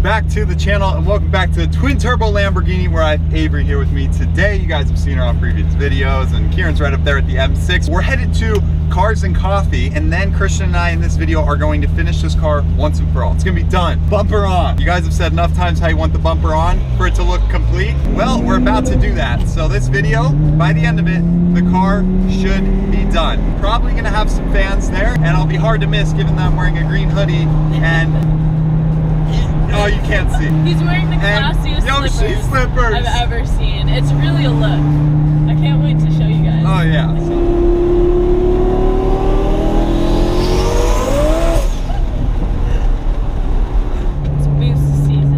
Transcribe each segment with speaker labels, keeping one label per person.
Speaker 1: back to the channel and welcome back to the Twin Turbo Lamborghini, where I have Avery here with me today. You guys have seen her on previous videos and Kieran's right up there at the M6. We're headed to Cars and Coffee, and then Christian and I in this video are going to finish this car once and for all. It's gonna be done. Bumper on. You guys have said enough times how you want the bumper on for it to look complete. Well, we're about to do that. So this video, by the end of it, the car should be done. Probably gonna have some fans there, and I'll be hard to miss given that I'm wearing a green hoodie and oh, you can't see.
Speaker 2: He's wearing the classiest
Speaker 1: slippers
Speaker 2: I've ever seen. It's really a look. I can't wait to show you guys.
Speaker 1: Oh yeah.
Speaker 2: It's boost season.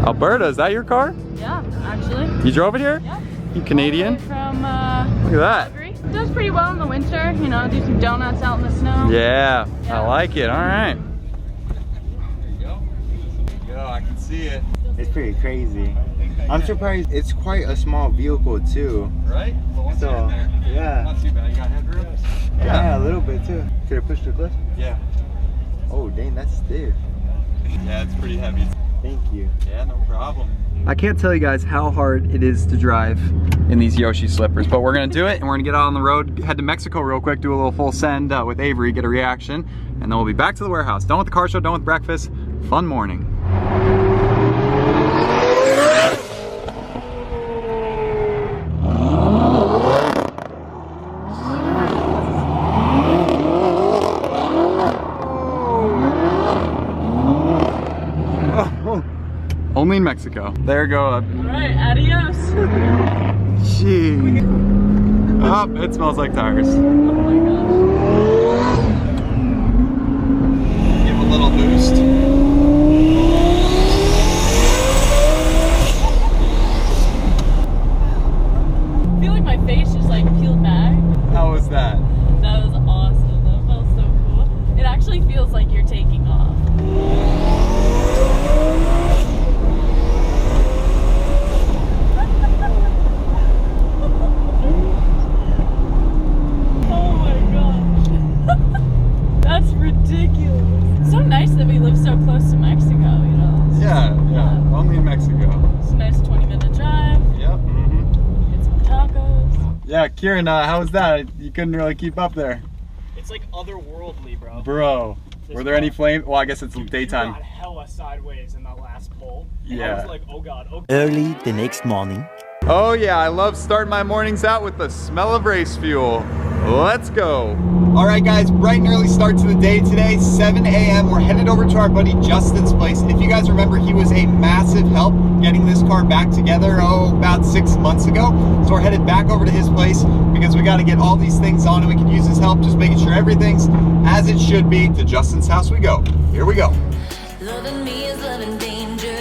Speaker 1: Alberta, is that your car?
Speaker 2: Yeah, actually.
Speaker 1: You drove it here?
Speaker 2: Yeah.
Speaker 1: You Canadian?
Speaker 2: From
Speaker 1: Look at that.
Speaker 2: Calgary. Does pretty well in the winter, you know, do some donuts out in the snow.
Speaker 1: Yeah,
Speaker 2: Yeah.
Speaker 1: I like it. All right. There you go. There you go. I can see it.
Speaker 3: It's pretty crazy. I'm surprised it's quite a small vehicle too.
Speaker 1: Right? Well, once
Speaker 3: So,
Speaker 1: you're in there,
Speaker 3: yeah.
Speaker 1: not too bad. You got headroom?
Speaker 3: Yeah, a little bit too. Could I push the clutch?
Speaker 1: Yeah.
Speaker 3: Oh dang, that's stiff.
Speaker 1: Yeah, it's pretty heavy.
Speaker 3: Thank you.
Speaker 1: Yeah, no problem. I can't tell you guys how hard it is to drive in these Yoshi slippers, but we're gonna do it and we're gonna get out on the road, head to Mexico real quick, do a little full send with Avery, get a reaction, and then we'll be back to the warehouse. Done with the car show, done with breakfast. Fun morning. Only in Mexico. There go.
Speaker 2: All right, adios.
Speaker 1: Gee. Oh, it smells like tires.
Speaker 2: Oh my gosh.
Speaker 1: Give a little boost.
Speaker 2: I feel like my face just like peeled back.
Speaker 1: How was that?
Speaker 2: That was awesome. That felt so cool. It actually feels like you're taking off. Oh my gosh. That's ridiculous. It's so nice that we live so close to Mexico, you know?
Speaker 1: Yeah. Only in Mexico.
Speaker 2: It's a nice 20-minute drive.
Speaker 1: Yep.
Speaker 2: Get some tacos.
Speaker 1: Yeah, Kieran, how was that? You couldn't really keep up there.
Speaker 4: It's like otherworldly, bro.
Speaker 1: Bro, were there any flames? Well, I guess it's
Speaker 4: You
Speaker 1: daytime.
Speaker 4: got hella sideways in that last pull. And I
Speaker 1: Yeah.
Speaker 4: was like, oh god, oh god.
Speaker 3: Early the next morning.
Speaker 1: Oh yeah, I love starting my mornings out with the smell of race fuel. Let's go. All right guys, bright and early start to the day today, 7 a.m. We're headed over to our buddy Justin's place. If you guys remember, he was a massive help getting this car back together, about 6 months ago. So we're headed back over to his place because we got to get all these things on and we can use his help, just making sure everything's as it should be. To Justin's house we go. Here we go.
Speaker 5: Loving me is loving danger.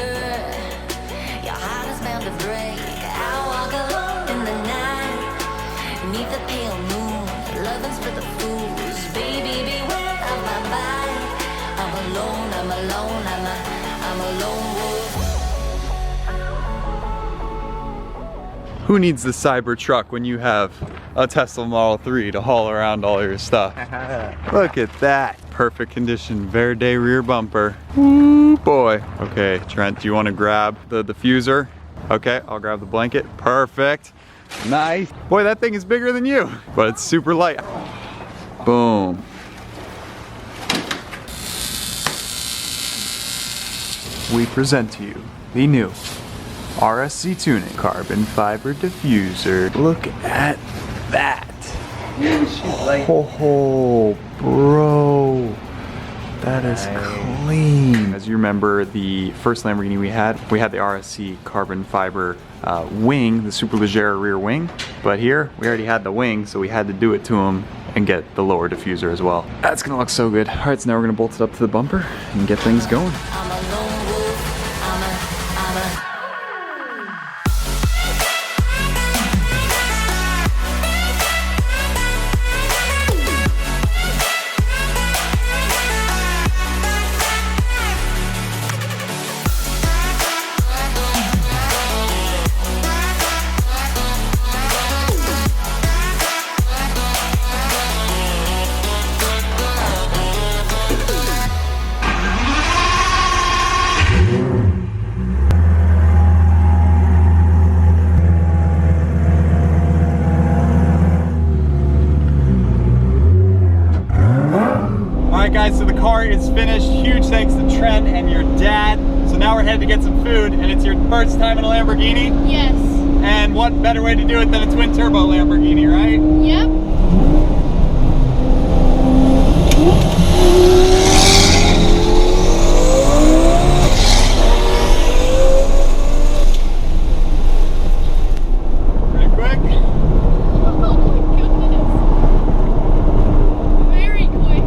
Speaker 5: Your heart is bound to break. I walk alone in the night, beneath the pale moon. Loving's for the fools. Baby, beware of my body. I'm alone, I'm alone, I'm a lone wolf.
Speaker 1: Who needs the Cybertruck when you have a Tesla Model 3 to haul around all your stuff? Look at that. Perfect condition, Verde rear bumper. Ooh, boy. Okay, Trent, do you want to grab the diffuser? Okay, I'll grab the blanket. Perfect. Nice. Boy, that thing is bigger than you, but it's super light. Boom. We present to you the new RSC Tuning Carbon Fiber Diffuser. Look at that. Oh, bro. That is clean. As you remember, the first Lamborghini we had the RSC carbon fiber wing, the Superleggera rear wing. But here, we already had the wing, so we had to do it to him and get the lower diffuser as well. That's gonna look so good. All right, so now we're gonna bolt it up to the bumper and get things going.
Speaker 5: I'm a lone wolf. I'm a
Speaker 1: Alright guys, so the car is finished. Huge thanks to Trent and your dad. So now we're headed to get some food, and it's your first time in a Lamborghini?
Speaker 2: Yes.
Speaker 1: And what better way to do it than a twin turbo Lamborghini, right?
Speaker 2: Yep.
Speaker 1: Pretty quick.
Speaker 2: Oh my goodness. Very quick.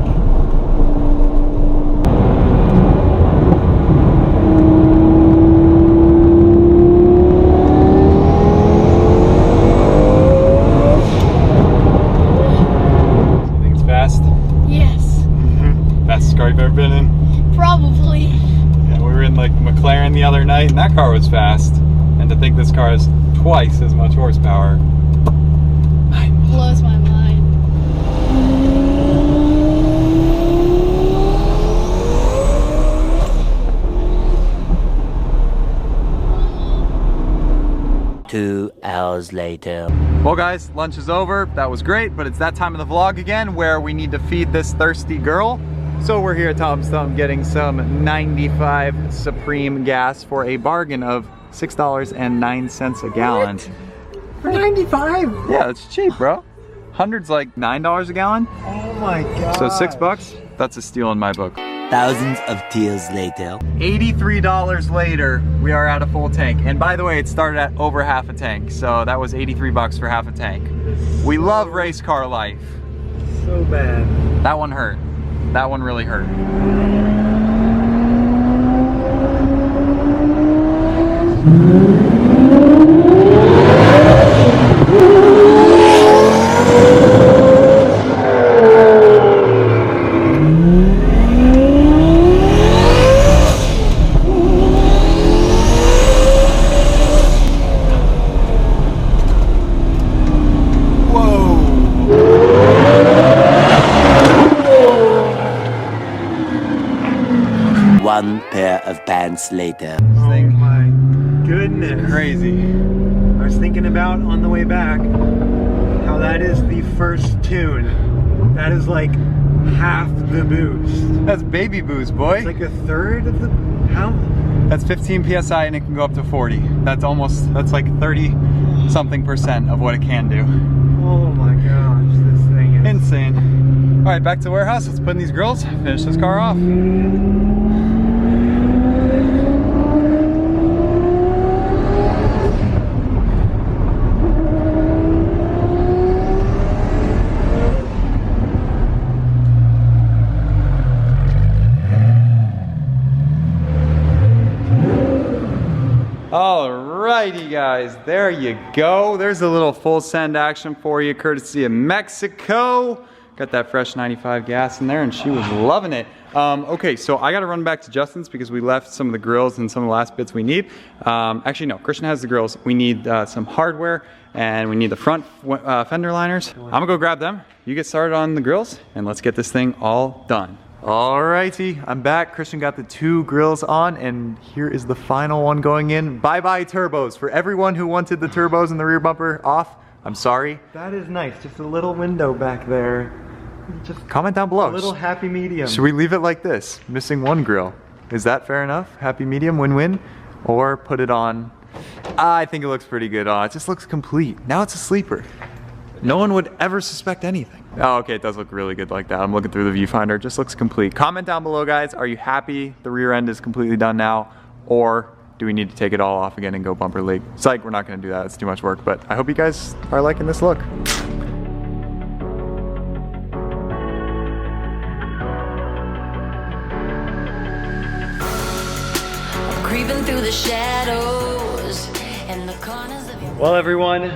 Speaker 1: I think it's fast.
Speaker 2: Yes.
Speaker 1: Fastest car you've ever been in.
Speaker 2: Probably.
Speaker 1: Yeah, we were in like McLaren the other night, and that car was fast. And to think this car has twice as much horsepower.
Speaker 2: Blows my mind.
Speaker 6: Two hours later.
Speaker 1: Well guys, lunch is over. That was great, but it's that time of the vlog again where we need to feed this thirsty girl. So we're here at Tom's Thumb getting some 95 Supreme gas for a bargain of $6.09 a gallon.
Speaker 3: For 95?
Speaker 1: Yeah, it's cheap, bro. 100's like $9 a gallon.
Speaker 3: Oh my god.
Speaker 1: So $6, that's a steal in my book.
Speaker 6: Thousands of tears later.
Speaker 1: $83 later, we are at a full tank. And by the way, it started at over half a tank. So that was 83 bucks for half a tank. We love race car life.
Speaker 3: So bad.
Speaker 1: That one hurt. That one really hurt.
Speaker 6: One pair of pants later.
Speaker 3: Oh my goodness.
Speaker 1: Crazy.
Speaker 3: I was thinking about on the way back how that is the first tune. That is like half the boost.
Speaker 1: That's baby boost, boy.
Speaker 3: It's like a third of the, how?
Speaker 1: That's 15 PSI and it can go up to 40. That's like 30 something percent of what it can do.
Speaker 3: Oh my gosh, this thing is
Speaker 1: Insane. All right, back to the warehouse. Let's put in these grills, finish this car off. Alrighty guys, there you go. There's a little full send action for you, courtesy of Mexico. Got that fresh 95 gas in there and she was loving it. Okay, so I gotta run back to Justin's because we left some of the grills and some of the last bits we need. Actually no, Christian has the grills. We need some hardware and we need the front fender liners. I'm gonna go grab them. You get started on the grills and let's get this thing all done. Alrighty, I'm back. Christian got the 2 grills on and here is the final one going in. Bye-bye turbos. For everyone who wanted the turbos and the rear bumper off, I'm sorry.
Speaker 3: That is nice. Just a little window back there. Just
Speaker 1: Comment down below.
Speaker 3: a little happy medium.
Speaker 1: Should we leave it like this? Missing one grill. Is that fair enough? Happy medium, win-win? Or put it on? I think it looks pretty good. It just looks complete. Now it's a sleeper. No one would ever suspect anything. Oh, okay, it does look really good like that. I'm looking through the viewfinder, it just looks complete. Comment down below, guys. Are you happy the rear end is completely done now? Or do we need to take it all off again and go bumper leak? Psych, we're not gonna do that, it's too much work, but I hope you guys are liking this look.
Speaker 5: Creeping through the shadows and the corners of your
Speaker 3: Well, everyone,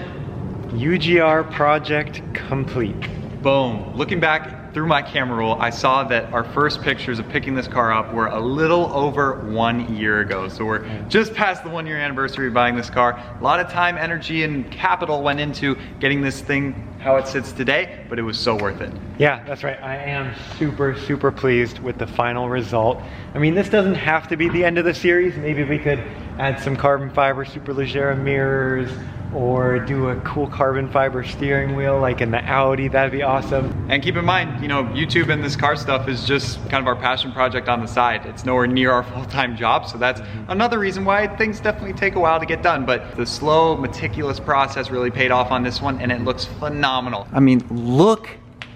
Speaker 3: UGR project complete.
Speaker 1: Boom. Looking back through my camera roll, I saw that our first pictures of picking this car up were a little over 1 year ago. So we're just past the 1 year anniversary of buying this car. A lot of time, energy, and capital went into getting this thing how it sits today, but it was so worth it.
Speaker 3: Yeah, that's right. I am super, super pleased with the final result. I mean, this doesn't have to be the end of the series. Maybe we could add some carbon fiber Superleggera mirrors, or do a cool carbon fiber steering wheel like in the Audi. That'd be awesome.
Speaker 1: And keep in mind, you know, YouTube and this car stuff is just kind of our passion project on the side. It's nowhere near our full-time job, so that's another reason why things definitely take a while to get done. But the slow, meticulous process really paid off on this one, and it looks phenomenal. I mean, look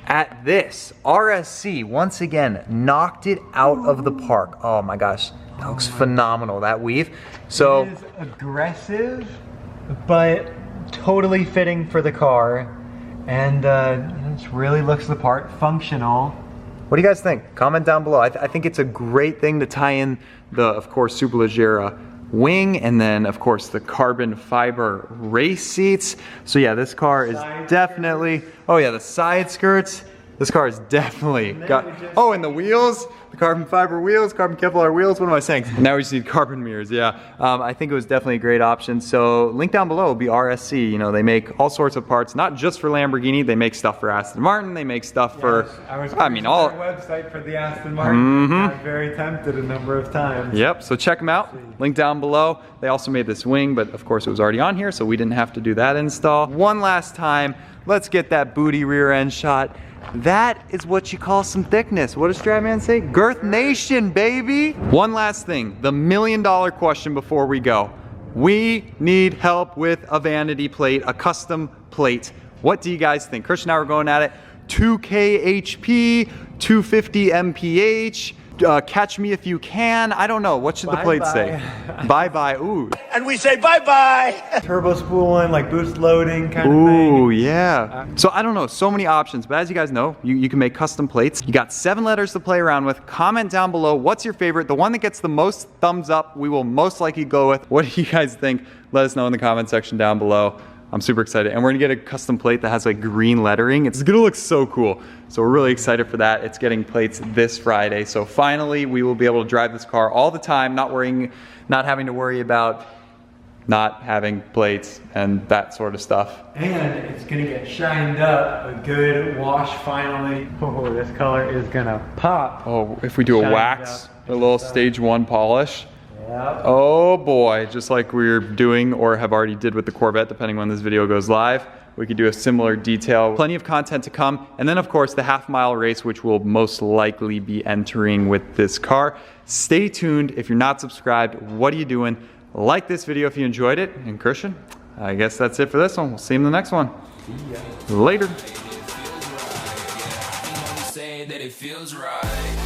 Speaker 1: at this. RSC, once again, knocked it out of the park. Oh my gosh, that looks phenomenal, that weave. So,
Speaker 3: It is aggressive, but totally fitting for the car, and it just really looks the part. Functional.
Speaker 1: what do you guys think? Comment down below. I think it's a great thing to tie in the, of course, Superleggera wing, and then of course the carbon fiber race seats. So yeah, this car is definitely, oh yeah, the side skirts. This car is definitely got, oh, and the wheels, the carbon fiber wheels, carbon Kevlar wheels, what am I saying? Now we just need carbon mirrors, yeah. I think it was definitely a great option. So link down below will be RSC. You know, they make all sorts of parts, not just for Lamborghini, they make stuff for Aston Martin, they make stuff for, I mean, all.
Speaker 3: Website for the Aston Martin. I'm very tempted a number of times.
Speaker 1: Yep, so check them out. Link down below. They also made this wing, but of course it was already on here, so we didn't have to do that install. One last time, let's get that booty rear end shot. That is what you call some thickness. What does Stratman say? Girth Nation, baby. One last thing, the $1 million question before we go. We need help with a vanity plate, a custom plate. What do you guys think? Christian and I were going at it. 2K HP, 250 mph, catch me if you can. I don't know. What should the plate say? Bye-bye. Ooh.
Speaker 6: And we say bye-bye!
Speaker 3: Turbo spooling, like boost loading kind of
Speaker 1: Ooh,
Speaker 3: thing.
Speaker 1: yeah. So I don't know, so many options, but as you guys know, you can make custom plates. You got 7 letters to play around with. Comment down below, what's your favorite? The one that gets the most thumbs up, we will most likely go with. What do you guys think? Let us know in the comment section down below. I'm super excited. And we're gonna get a custom plate that has like green lettering. It's gonna look so cool. So we're really excited for that. It's getting plates this Friday. So finally, we will be able to drive this car all the time, not having to worry about not having plates and that sort of stuff.
Speaker 3: And it's gonna get shined up, a good wash finally. Oh, this color is gonna pop.
Speaker 1: Oh, if we do a
Speaker 3: Shined
Speaker 1: wax,
Speaker 3: up.
Speaker 1: a little stage 1 polish.
Speaker 3: Yep.
Speaker 1: Oh boy, just like we're doing or have already did with the Corvette, depending when this video goes live. We could do a similar detail. Plenty of content to come. And then of course the half-mile race, which we'll most likely be entering with this car. Stay tuned. If you're not subscribed, what are you doing? Like this video if you enjoyed it. And Christian, I guess that's it for this one. We'll see you in the next one. Later.
Speaker 7: Say that it feels right.